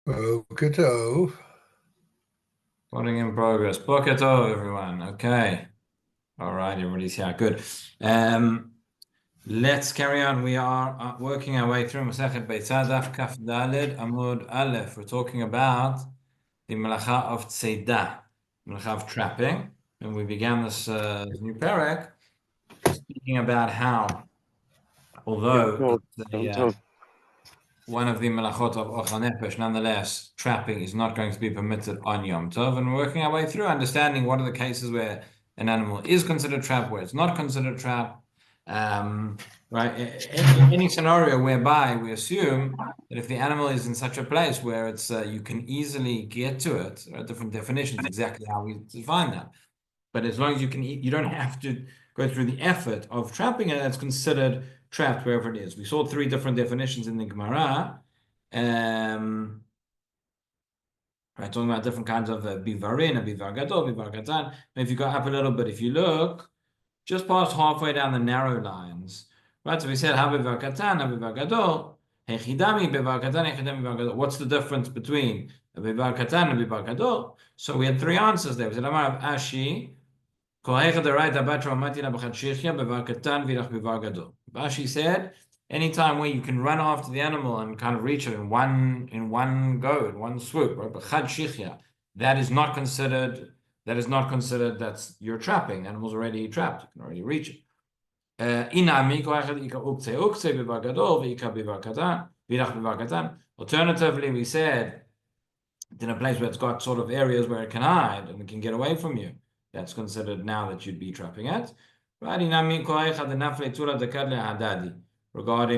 Boker Tov. Recording in progress. Boker tov, everyone. Okay. All right, everybody's here. Good. Let's carry on. We are working our way through Masechet Beitzah, Daf Kaf Daled Amud Aleph. We're talking about the Melacha of Tzeidah, Melacha of trapping. And we began this new parak speaking about how, although it's one of the melachot of Ochel Nefesh, nonetheless, trapping is not going to be permitted on Yom Tov. And we're working our way through understanding what are the cases where an animal is considered trap, where it's not considered trap. Right? In any scenario whereby we assume that if the animal is in such a place where it's you can easily get to it, right? Different definitions, exactly how we define that. But as long as you can eat, you don't have to go through the effort of trapping it. It's considered trapped wherever it is. We saw three different definitions in the Gemara. Right, talking about different kinds of bivarin, a bivar gadol, bivar katan. And if you go up a little bit, if you look just past halfway down the narrow lines, right? So we said ha bivar katan, ha bivar gadol, hechidami bivar katan, hechidami bivar gadol. What's the difference between a bivar katan and a bivar gadol? So we had three answers there. We said Amar of Ashi. Bashi said, anytime where you can run after the animal and kind of reach it in one go, in one swoop, right? But chad shichya, that is not considered. That's you're trapping. The animal's already trapped. You can already reach it. Alternatively, we said in a place where it's got sort of areas where it can hide and it can get away from you. That's considered now that you'd be trapping it. Regarding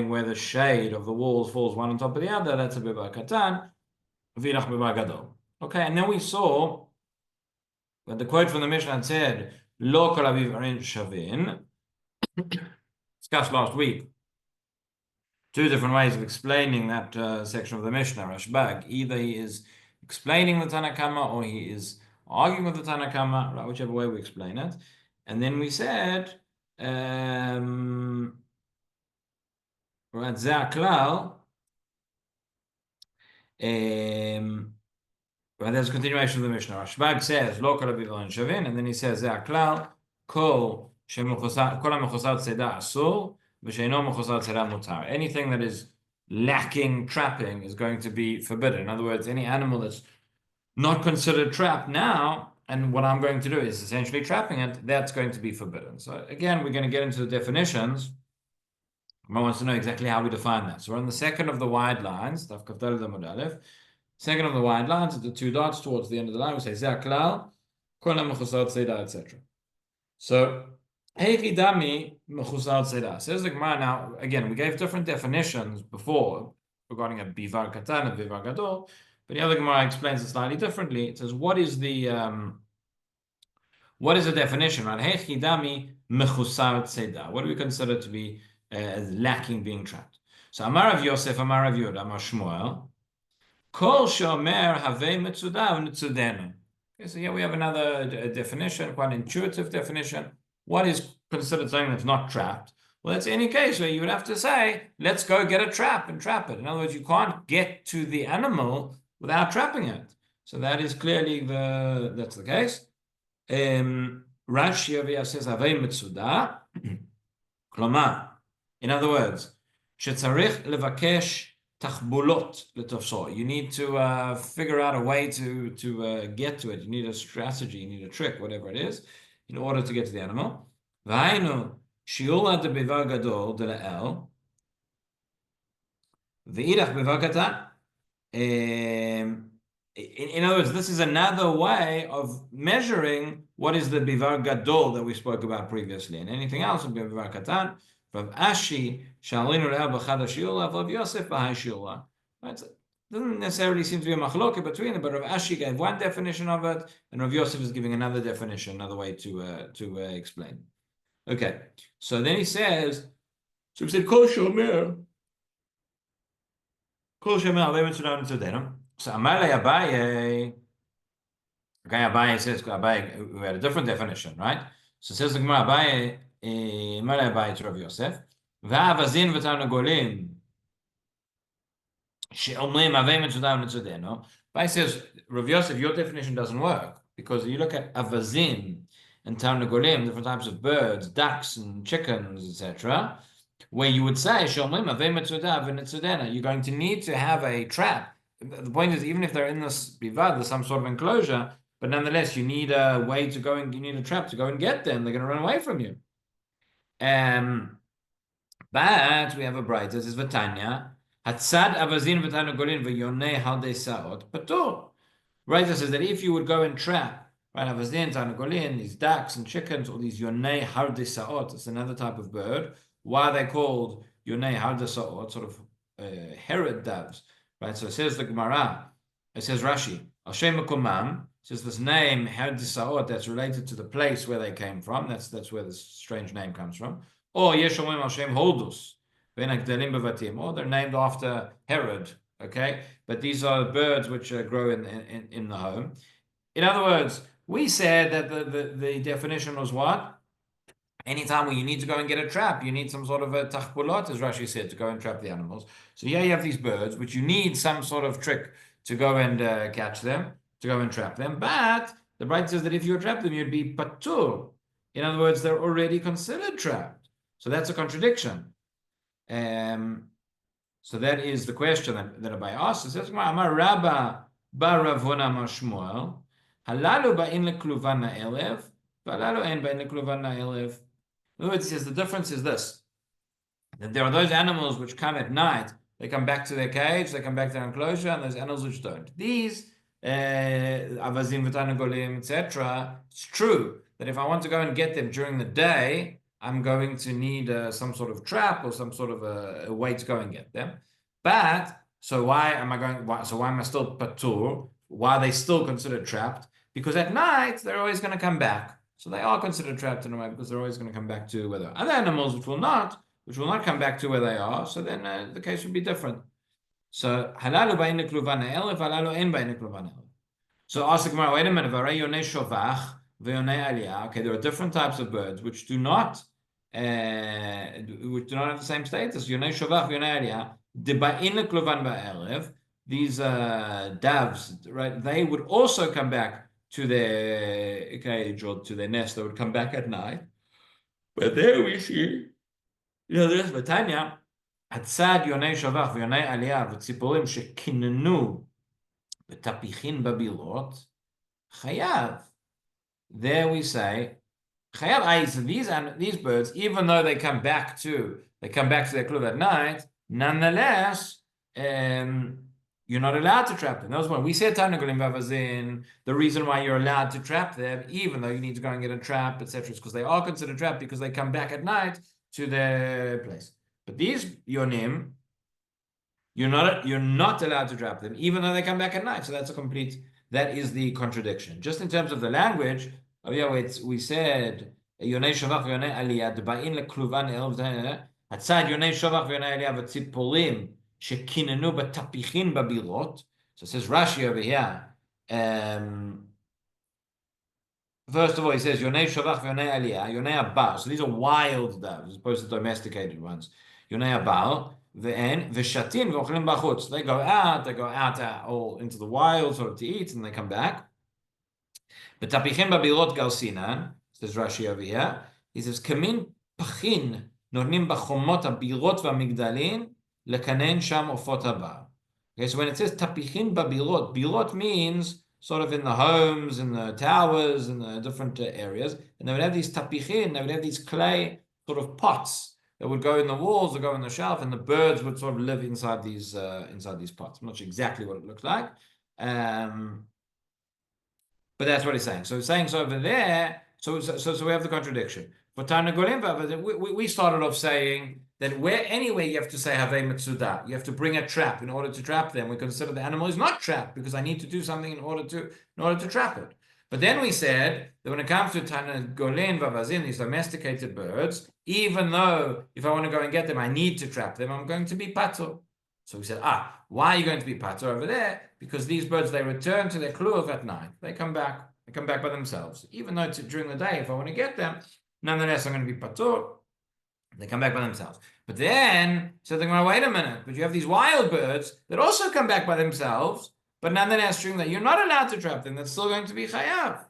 where the shade of the walls falls one on top of the other, that's a bivar katan, virach bivar gadol. Okay, and then we saw that the quote from the Mishnah said, "Lo kol habivarin shavin." Discussed last week. Two different ways of explaining that section of the Mishnah. Rashbag, either he is explaining the Tanna Kama or he is arguing with the Tanna Kama, right, whichever way we explain it. And then we said, right, Ze HaKlal, right, there's a continuation of the Mishnah. Rashbag says, Lo kol habivarin shavin, and then he says, Ze HaKlal, kol ha-mechusar tzeidah asur, anything that is lacking trapping is going to be forbidden. In other words, any animal that's not considered trapped now, and what I'm going to do is essentially trapping it, that's going to be forbidden. So again, we're going to get into the definitions. I wants to know exactly how we define that. So we're on the second of the wide lines, second of the wide lines, at the two dots towards the end of the line, we say Ze'aklal, kol ha-mechusar tzeidah, etc. So says the Gemara. Now, again, we gave different definitions before regarding a bivar katan and bivar gadol, but the other Gemara explains it slightly differently. It says, what is the definition? Right? Hechidami mechusar tzeidah. What do we consider to be as lacking, being trapped? So Amar Rav Yosef, Amar Rav Yehuda, Amar Shmuel, kol shomer havei metzudah v'netzudenu. Okay, so here we have another definition, quite an intuitive definition. What is considered something that's not trapped? Well, that's any case where you would have to say, let's go get a trap and trap it. In other words, you can't get to the animal without trapping it. So that is clearly that's the case. Rashi over here says, Havei Metzudah. Klomar. In other words, shetzarich levakesh tachbulot letofso. You need to figure out a way to get to it. You need a strategy, you need a trick, whatever it is, in order to get to the animal. V'hainu shiur de bivar gadol de la'el v'idach bivar katan. In other words, this is another way of measuring what is the bivar gadol that we spoke about previously, and anything else would be bivar katan. Rav Ashi shalinu le'el b'chad shiur, Rav Yosef b'hai shiur. Doesn't necessarily seem to be a machloket between them, but Rav Ashi gave one definition of it, and Rav Yosef is giving another definition, another way to explain. Okay, so then he says, so we said kol shomer avei metzudah v'netzudenu. So Amar Abaye, okay, Abaye says Abaye, we had a different definition, right? So it says the Gemara Abaye, Amar Abaye to Rav Yosef, v'avazin v'tarnagolim. But he says, Rav Yosef, your definition doesn't work because you look at avazin and tarnagolim, different types of birds, ducks and chickens, etc., where you would say, you're going to need to have a trap. The point is, even if they're in this bivad, there's some sort of enclosure, but nonetheless, you need a way to go and you need a trap to go and get them. They're going to run away from you. But we have a bright. This is Vatanya. Hatzad avazin v'tanagolin v'yonei haldei saot patur. Right, says that if you would go and trap, right, avazin, tanagolin, these ducks and chickens, or these yonei haldei saot, it's another type of bird. Why are they called yonei haldei saot, sort of herod doves? Right, so it says the Gemara, it says Rashi, al shem mekomam, says this name haldei saot that's related to the place where they came from. That's where this strange name comes from. Or Yeshomim Hashem Holdus, or they're named after Herod. Okay, but these are birds which grow in the home. In other words, we said that the definition was what? Anytime when you need to go and get a trap, you need some sort of a tachpulot, as Rashi said, to go and trap the animals. So here you have these birds, which you need some sort of trick to go and catch them, to go and trap them. But the Bright says that if you trap them, you'd be patur. In other words, they're already considered trapped. So that's a contradiction. So that is the question that Rabbi asked. It says, Amar Rabba bar Rav Huna mar Shmuel, halalu ba'in lekluvan ha'elev, v'halalu en ba'in lekluvan ha'elev. In other words, he says the difference is this, that there are those animals which come at night, they come back to their cage, they come back to their enclosure, and there's animals which don't. These, avazim v'tanagolim, etc., it's true that if I want to go and get them during the day, I'm going to need some sort of trap or some sort of a way to go and get them. But so why am I still patur? Why are they still considered trapped? Because at night they're always going to come back. So they are considered trapped in a way because they're always going to come back to where they are. Other animals which will not come back to where they are. So then the case would be different. So halalu ba'in lekluvan ha'elef, halalu en ba'in lekluvan ha'elef. So ask the Gemara, wait a minute, v'arei yonei shovach v'yonei aliyah. Okay, there are different types of birds which do not have the same status. Yonei shovach v'yonei aliyah. Deba'in lekluvan ba'elef. These doves, right? They would also come back to their cage or to their nest. They would come back at night. But there we see, there's Batanya. Hatzad yonei shovach v'yonei aliyah v'tziporim shekinenu v'tapichin babilot chayav. There we say chayav. So these birds, even though they come back to their kluv at night, nonetheless, you're not allowed to trap them. That was when we said Tarnagolim v'avazin. The reason why you're allowed to trap them, even though you need to go and get a trap, etc., is because they are considered trapped because they come back at night to their place. But these yonim, you're not allowed to trap them, even though they come back at night. So that is the contradiction. Just in terms of the language, we said yonei shavach yonei aliyah deba'in lekluvan elv hatzad yonei shavach yonei aliyah v'tzipolim shekinenu b'tapichin babilot. So it says Rashi over here. First of all, he says yonei shavach yonei aliyah, yonei abal. So these are wild doves as opposed to domesticated ones. Yonei abal v'shatin v'ochlim b'chutz. They go out all into the wild sort of to eat, and they come back. B'tapichin babilot galsinan, says Rashi over here. He says kamin pachin nornim b'chomot habilot v'amigdalin lekanen sham ofot haba. Okay, so when it says tapichin babilot, bilot means sort of in the homes, in the towers, in the different areas, and they would have these tapichin, they would have these clay sort of pots that would go in the walls or go on the shelf, and the birds would sort of live inside these pots. I'm not sure exactly what it looked like, but that's what he's saying. So he's saying so over there. So we have the contradiction. For Tarnagolim, we started off saying that anywhere you have to say Havei Metzudah, you have to bring a trap in order to trap them. We consider the animal is not trapped because I need to do something in order to trap it. But then we said that when it comes to Tarnagolim v'avazin, these domesticated birds, even though if I want to go and get them, I need to trap them, I'm going to be patur. So we said, why are you going to be patur over there? Because these birds, they return to their kluv at night. They come back by themselves. Even though during the day, if I want to get them, nonetheless, I'm going to be patur. They come back by themselves. But then, so they're going, wait a minute, but you have these wild birds that also come back by themselves, but nonetheless, that you're not allowed to trap them. That's still going to be chayav.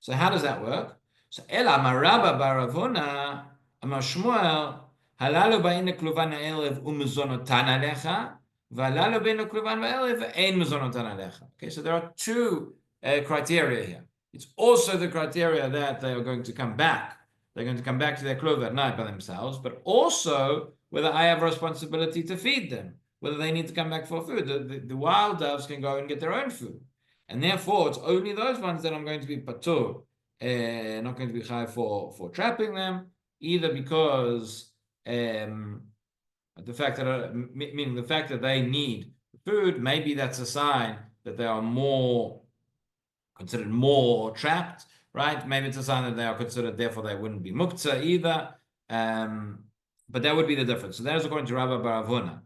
So how does that work? So Ela Maraba Baravuna Amar Shmuel Halalu Ba'in Kluvan Ha'elev Umezonotan Alecha V'Halalu Ba'in Kluvan Ha'elev Ein Mezonotan Alecha. Okay, so there are two criteria here. It's also the criteria that they are going to come back. They're going to come back to their clothes at night by themselves, but also whether I have a responsibility to feed them, whether they need to come back for food. The wild doves can go and get their own food. And therefore, it's only those ones that I'm going to be patur, not going to be high for trapping them, either because the fact that meaning the fact that they need food, maybe that's a sign that they are considered more trapped, right? Maybe it's a sign that they are considered, therefore they wouldn't be muktzah either. But that would be the difference. So that is according to Rabbi Baravuna.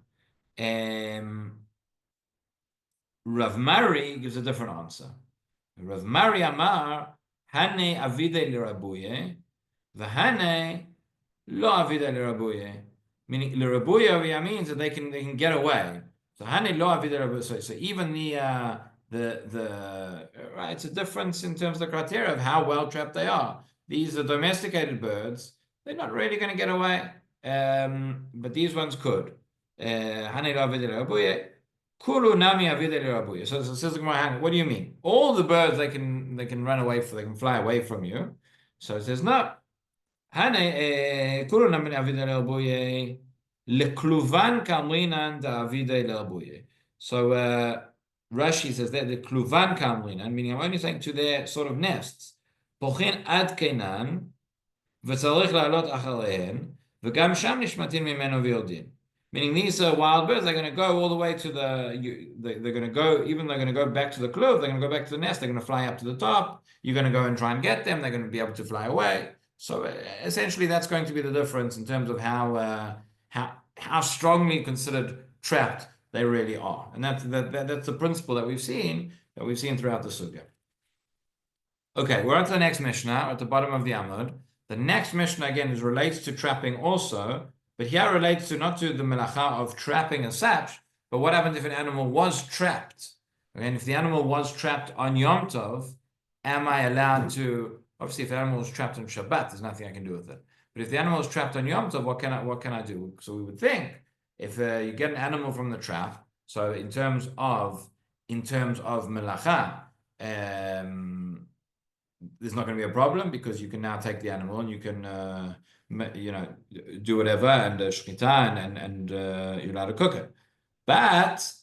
Rav Mari gives a different answer. Rav Mari Amar, Hane avide lirabuye, v'hane lo avide lirabuye. Meaning lirabuye means that they can get away. So Hane lo avide lirabuye. So even the right, it's a difference in terms of the criteria of how well trapped they are. These are domesticated birds. They're not really going to get away, but these ones could. Hane lo avide lirabuye. Kulu nami avide lirabuye. So says the Gemara, what do you mean? All the birds they can run away from, they can fly away from you. So it says no. Hane kulu nami avide lirabuye lekluvan kamrinan da avide lirabuye. So Rashi says that the kluvan kamrinan, meaning I'm only saying to their sort of nests. Pochin ad kenan v'tzarich la'alot acharehen v'gam sham nishmatin mimeno v'yodin. Meaning these wild birds, they're going to go all the way to they're going to go, even they're going to go back to the club, they're going to go back to the nest, they're going to fly up to the top, you're going to go and try and get them, they're going to be able to fly away. So essentially that's going to be the difference in terms of how strongly considered trapped they really are. And that's the principle that we've seen throughout the sugya. Okay, we're on to the next Mishnah, at the bottom of the Amud. The next Mishnah, again, is related to trapping also, but here relates to not to the melacha of trapping as such, but what happens if an animal was trapped? Okay, and if the animal was trapped on Yom Tov, am I allowed to? Obviously, if the animal was trapped on Shabbat, there's nothing I can do with it. But if the animal is trapped on Yom Tov, what can I do? So we would think if you get an animal from the trap, so in terms of melacha, there's not going to be a problem because you can now take the animal and you can do whatever and shkita and you're allowed to cook it. But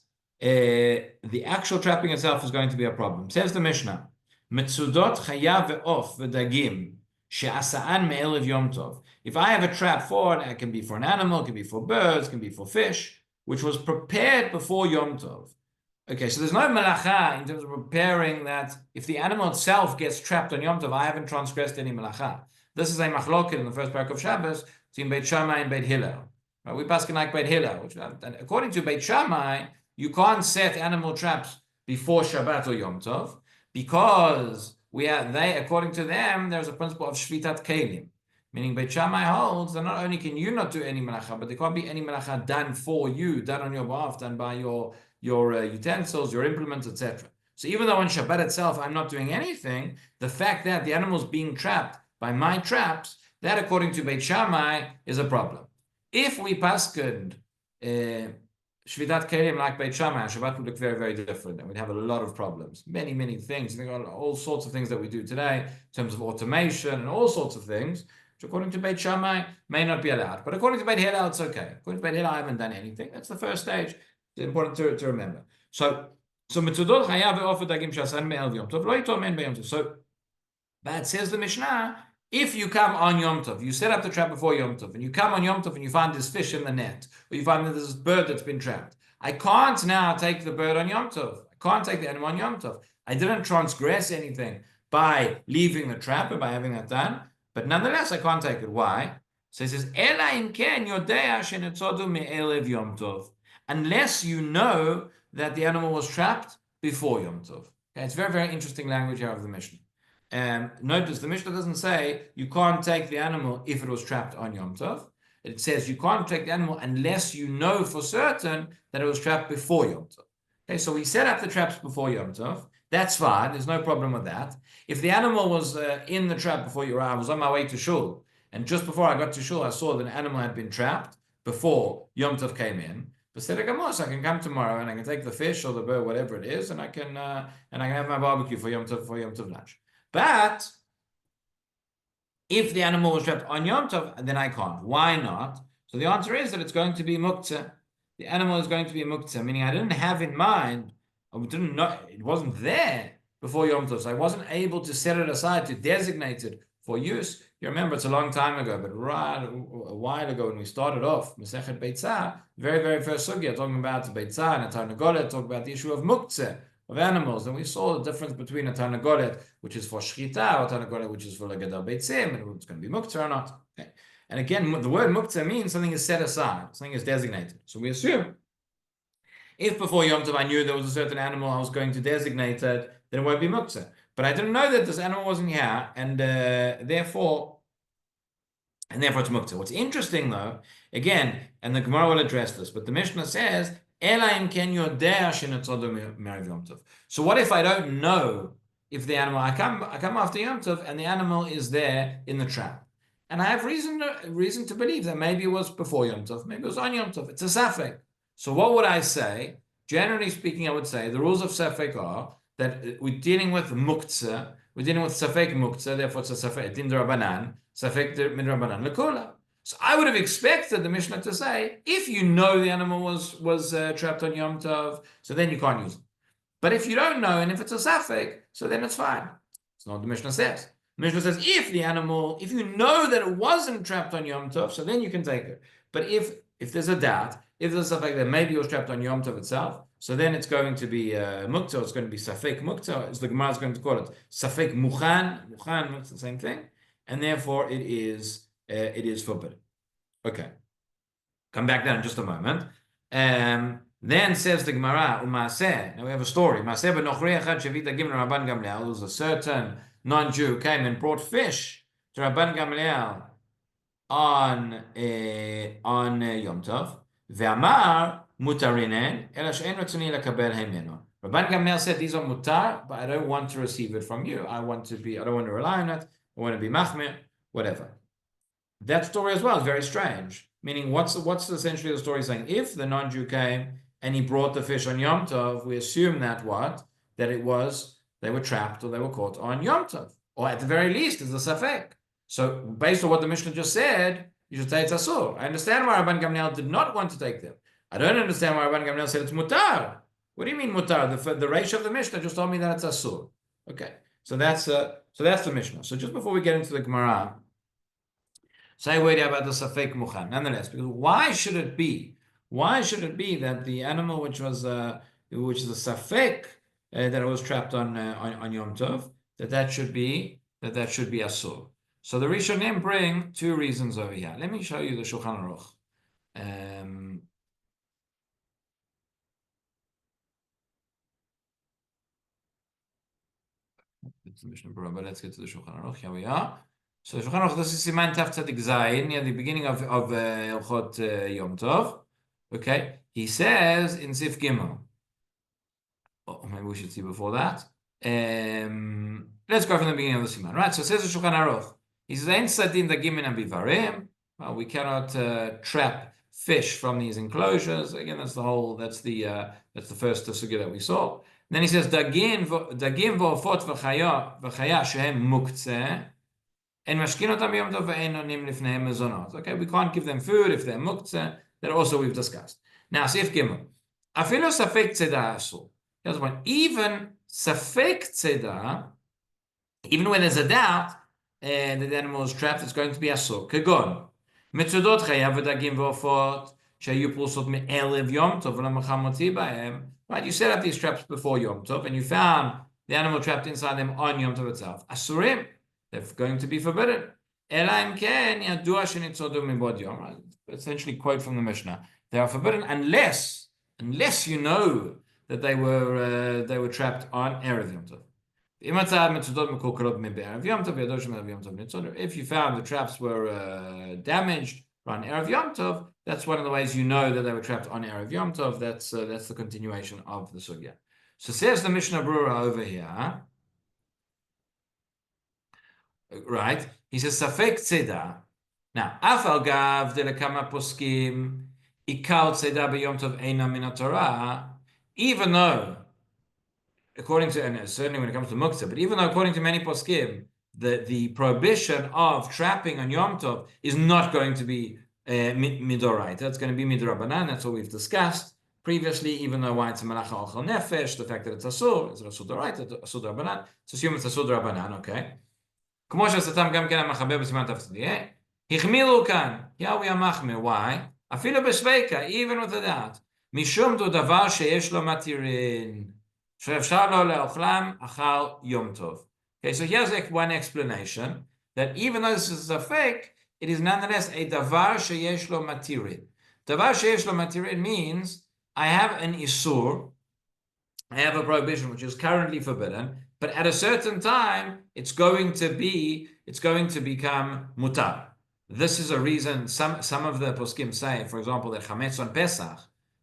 the actual trapping itself is going to be a problem. Says the Mishnah, Metsudot chaya ve'of v'dagim she'asa'an me'elev Yom Tov. If I have a trap it can be for an animal, it can be for birds, it can be for fish, which was prepared before Yom Tov. Okay, so there's no melacha in terms of preparing that. If the animal itself gets trapped on Yom Tov, I haven't transgressed any melacha. This is a machloket in the first parak of Shabbos between Beit Shammai and Beit Hillel. Right? We paskin like Beit Hillel, and according to Beit Shammai, you can't set animal traps before Shabbat or Yom Tov because according to them, there's a principle of shvitat kelim, meaning Beit Shammai holds that not only can you not do any melacha, but there can't be any melacha done for you, done on your behalf, done by your utensils, your implements, etc. So even though on Shabbat itself I'm not doing anything, the fact that the animal's being trapped by my traps, that according to Beit Shammai is a problem. If we paskened Shvitat Kelim like Beit Shammai, Shabbat would look very, very different, and we'd have a lot of problems. Many, many things. Think about all sorts of things that we do today in terms of automation and all sorts of things, which according to Beit Shammai may not be allowed. But according to Beit Hillel, it's okay. According to Beit Hillel, I haven't done anything. That's the first stage. It's important to remember. So Mitzudot Chayav Ve'of Dagim Shasan Me'el Yom Tov Lo Yitom Men Be'Yom Tov. So that says the Mishnah. If you come on Yom Tov, you set up the trap before Yom Tov, and you come on Yom Tov and you find this fish in the net, or you find that there's this bird that's been trapped. I can't now take the bird on Yom Tov. I can't take the animal on Yom Tov. I didn't transgress anything by leaving the trap and by having that done, but nonetheless I can't take it. Why? So it says, Ela im ken yodea shenetzodu me'elev Yom Tov. Unless you know that the animal was trapped before Yom Tov. Okay, it's very, very interesting language here of the Mishnah. Notice the Mishnah doesn't say you can't take the animal if it was trapped on Yom Tov. It says you can't take the animal unless you know for certain that it was trapped before Yom Tov. Okay, so we set up the traps before Yom Tov. That's fine. There's no problem with that. If the animal was in the trap before you arrived, I was on my way to shul, and just before I got to shul, I saw that an animal had been trapped before Yom Tov came in. But said I can come tomorrow and I can take the fish or the bird, whatever it is, and I can have my barbecue for Yom Tov lunch. But if the animal was trapped on Yom Tov, then I can't. Why not? So the answer is that it's going to be muktzah. The animal is going to be muktzah, meaning I didn't have in mind, I didn't know, it wasn't there before Yom Tov, so I wasn't able to set it aside to designate it for use. You remember it's a long time ago, but right a while ago when we started off Masechet Beitzah, very, very first sugya, talking about the Beitzah and a Tarnagolet, talking about the issue of muktzah, of animals, and we saw the difference between a Tarnagolet, which is for Shchita, or a Tarnagolet, which is for Legadar Beitzim, and it's going to be muktzah or not. Okay. And again, the word muktzah means something is set aside, something is designated. So we assume if before Yom Tov I knew there was a certain animal I was going to designate it, then it won't be muktzah. But I didn't know that this animal wasn't here, and therefore it's muktzah. What's interesting though, again, and the Gemara will address this, but the Mishnah says, so what if I don't know if the animal, I come after Yom Tov and the animal is there in the trap? And I have reason to believe that maybe it was before Yom Tov, maybe it was on Yom Tov. It's a safek. So what would I say? Generally speaking, I would say the rules of safek are that we're dealing with muktzah, we're dealing with safek muktzah, therefore it's a safek din d'Rabbanan, safek min Rabbanan l'kula. So I would have expected the Mishnah to say, if you know the animal was trapped on Yom Tov, so then you can't use it. But if you don't know, and if it's a safek, so then it's fine. It's not what the Mishnah says. The Mishnah says, if you know that it wasn't trapped on Yom Tov, so then you can take it. But if there's a doubt, if there's a safek that maybe it was trapped on Yom Tov itself, so then it's going to be muktzah, it's going to be safek muktzah, as the Gemara is going to call it, safek mukhan, muktzah, the same thing, and therefore it is forbidden. Okay, come back down in just a moment. Then says the Gemara, Umaseh. Now we have a story. Maseh b'nochri echad shavita gimel Rabban Gamliel. There was a certain non-Jew came and brought fish to Rabban Gamliel on Yom Tov. Ve'amar mutarinen ela she'en ratzoni lekabel hemeno. Rabban Gamliel said, these are mutar, but I don't want to receive it from you. I don't want to rely on it. I want to be machmir, whatever. That story as well is very strange. Meaning, what's essentially the story saying? If the non-Jew came and he brought the fish on Yom Tov, we assume that they were trapped or they were caught on Yom Tov, or at the very least, it's a safek. So, based on what the Mishnah just said, you should say it's asur. I understand why Rabban Gamliel did not want to take them. I don't understand why Rabban Gamliel said it's mutar. What do you mean mutar? The ratio of the Mishnah just told me that it's asur. Okay, so that's the Mishnah. So just before we get into the Gemara, say a word about the safek mukhan. Nonetheless, because why should it be that the animal which is a safek that it was trapped on Yom Tov, that should be asur? So the Rishonim bring two reasons over here. Let me show you the Shulchan Aruch. It's the Mishnah Berurah, but let's get to the Shulchan Aruch. Here we are. So the Shulchan Aruch, this is Siman Taf Tzadik Zayin, near the beginning of Ilchot Yom Tov. Okay, he says in Sif Gimel. Oh, maybe we should see before that. Let's go from the beginning of the Siman. Right. So it says the Shulchan Aruch. He says, "Ein sadin dagim min abivarim." Well, we cannot trap fish from these enclosures. Again, that's the first sugya that we saw. And then he says, "Dagim v'ofot v'chaya shehem muktzeh." Okay, we can't give them food if they're muktzeh. That also we've discussed. Now, Sif Gimel. Afilo safek tzeda asur. Here's one. Even safek tzeda, even when there's a doubt that the animal is trapped, it's going to be asur. Kagon. Mitzudot chayav v'dagim v'ofot sheyu pulsot me'elev Yom Tov v'lamachamoti b'hem. Right, you set up these traps before Yom Tov, and you found the animal trapped inside them on Yom Tov itself. Asurim. They're going to be forbidden. Essentially, quote from the Mishnah: they are forbidden unless you know that they were trapped on Erev Yom Tov. If you found the traps were damaged on Erev Yom Tov, that's one of the ways you know that they were trapped on Erev Yom Tov. That's the continuation of the sugya. So says the Mishnah Brura over here, right? He says Safek Tzeda. Now, Afal Gav de lekama poskim ikal Tzeda b'Yom Tov eina min Torah, even though, according to, and certainly when it comes to muktzah, but even though according to many poskim, the prohibition of trapping on Yom Tov is not going to be midoraita, it's going to be midrabanan. That's what we've discussed previously. Even though why it's a malacha al chol nefesh, the fact that it's asur, it's asur doraita, asur drabanan. It's assumed it's asur drabanan. Okay. כמו שעשתם גם כן המחבר בסימן תפסדיה, החמירו כאן, יאוי המחמיר, why? אפילו בשוויקה, even with that, משום דו דבר שיש לו מתירין, שאפשר לו לאוכלם אחר יום טוב. Okay, so here's like one explanation, that even though this is a fake, it is nonetheless a דבר שיש לו מתירין. דבר שיש לו מתירין means, I have an isur, I have a prohibition which is currently forbidden, but at a certain time, it's going to become mutar. This is a reason some of the poskim say, for example, that chametz on Pesach.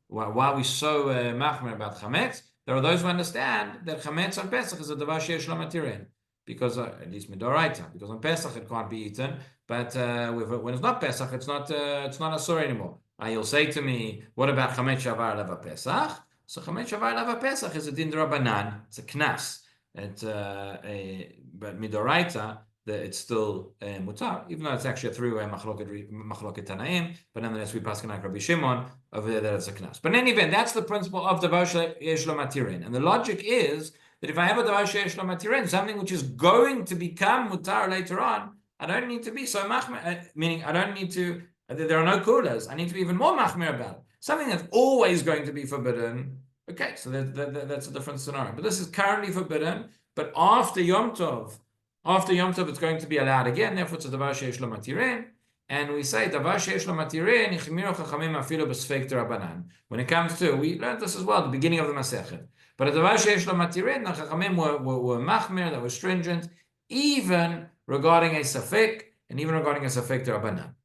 Why we so machmer about chametz? There are those who understand that chametz on Pesach is a davar sheyesh lo matirin, because at least midoraita, because on Pesach it can't be eaten, but when it's not Pesach, it's not asur anymore. You'll say to me, what about chametz shavar leva Pesach? So chametz shavar leva Pesach is a din drabanan, it's a knas. But midoraita, it's still mutar, even though it's actually through machloket tanaim. But nonetheless, we pass like Rabbi Shimon over there that it's a knas. But in any event, that's the principle of davar sheyesh lo matirin, and the logic is that if I have a davar sheyesh lo matirin, something which is going to become mutar later on, I don't need to be so machmer. Meaning, I don't need to. There are no coolers. I need to be even more machmer about it. Something that's always going to be forbidden. Okay, so that's a different scenario. But this is currently forbidden, but after Yom Tov, it's going to be allowed again. Therefore, it's a davar sheyesh lo matirin. And we say, davar sheyesh lo matirin, ichmiru chachamim afilu b'sfeik d'Rabbanan. When it comes to, we learned this as well at the beginning of the Masechet. But a davar sheyesh lo matirin, the chachamim were machmir, they were stringent, even regarding a safek, and even regarding a safek d'Rabbanan.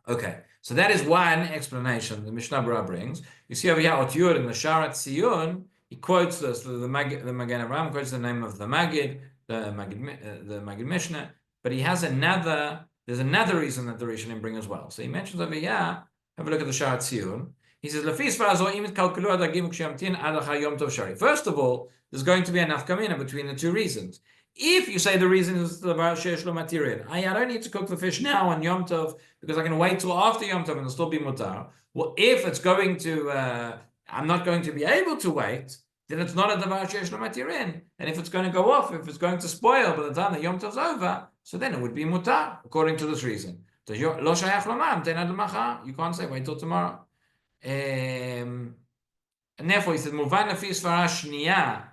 Okay. So that is one explanation the Mishnah Berurah brings. You see over here, Otyur in the Sharat Tziyun, he quotes this, the Magen Avraham quotes the name of the Magid Mishnah, but he has there's another reason that the Rishonim bring as well. So he mentions over here, have a look at the Sharat Tziyun. He says, first of all, there's going to be a nafkamina between the two reasons. If you say the reason is the davar sheyesh lo matirin, I don't need to cook the fish now on Yom Tov because I can wait till after Yom Tov and it'll still be mutar. Well, if it's going to, I'm not going to be able to wait, then it's not a davar sheyesh lo matirin. And if it's going to go off, if it's going to spoil by the time the Yom Tov's over, so then it would be mutar according to this reason. Lo shayach lomar, amten ad l'machar. You can't say wait till tomorrow. And therefore he said, Muvan lefi svara shniya.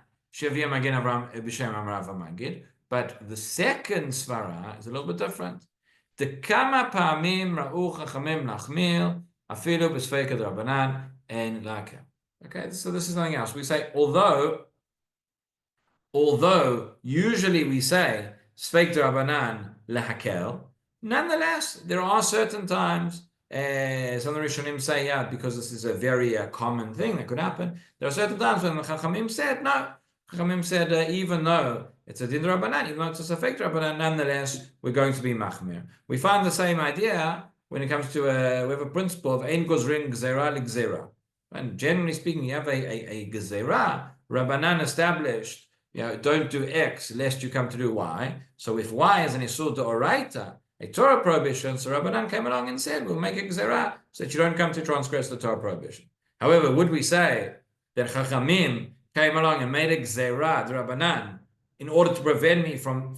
But the second svara is a little bit different. The kama pa'amim ra'u chachamim lachmir afilu b'sfeik d'Rabbanan and lakem. Okay, so this is something else. We say although usually we say sfeik d'Rabbanan lehakel, nonetheless there are certain times. Some of the Rishonim say because this is a very common thing that could happen. There are certain times when the Chachamim said no. Chachamim said, even though it's a din Rabbanan, even though it's a safek Rabbanan, nonetheless, we're going to be machmir. We find the same idea when it comes to, we have a principle of ein gozrin gzera l'gzera. And generally speaking, you have a gzera, Rabbanan established, don't do X lest you come to do Y. So if Y is an isur d'oraita, a Torah prohibition, so Rabbanan came along and said, we'll make a gzera so that you don't come to transgress the Torah prohibition. However, would we say that Chachamim came along and made a gzera d'Rabbanan in order to prevent me from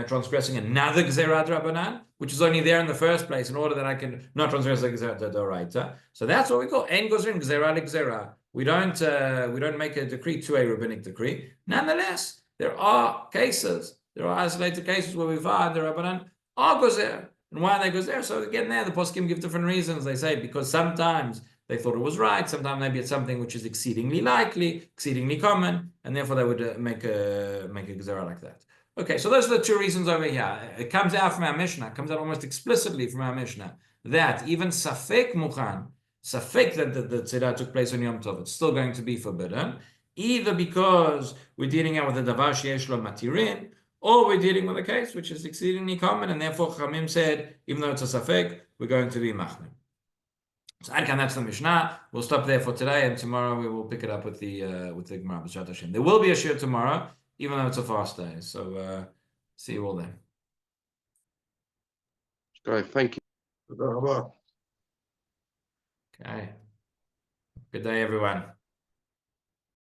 transgressing another gzera d'Rabbanan, which is only there in the first place in order that I can not transgress the gzera d'oraita? So that's what we call ein gozrin gzera l'gzera. We don't make a decree to a rabbinic decree. Nonetheless, there are isolated cases where we find the Rabbanan are gozer. And why are they gozer? So again, there the poskim give different reasons. They say because sometimes they thought it was right. Sometimes maybe it's something which is exceedingly likely, exceedingly common, and therefore they would make a gezerah like that. Okay, so those are the two reasons over here. It comes out from our Mishnah. It comes out almost explicitly from our Mishnah that even safek mukhan, safek that the tzeidah took place on Yom Tov, it's still going to be forbidden, either because we're dealing out with a davar sheyesh lo matirin, or we're dealing with a case which is exceedingly common, and therefore Chamim said, even though it's a safek, we're going to be machmir. So that's the Mishnah. We'll stop there for today, and tomorrow we will pick it up with the Gemara. There will be a shiur tomorrow, even though it's a fast day. So see you all then. Great, thank you. Okay. Good day, everyone.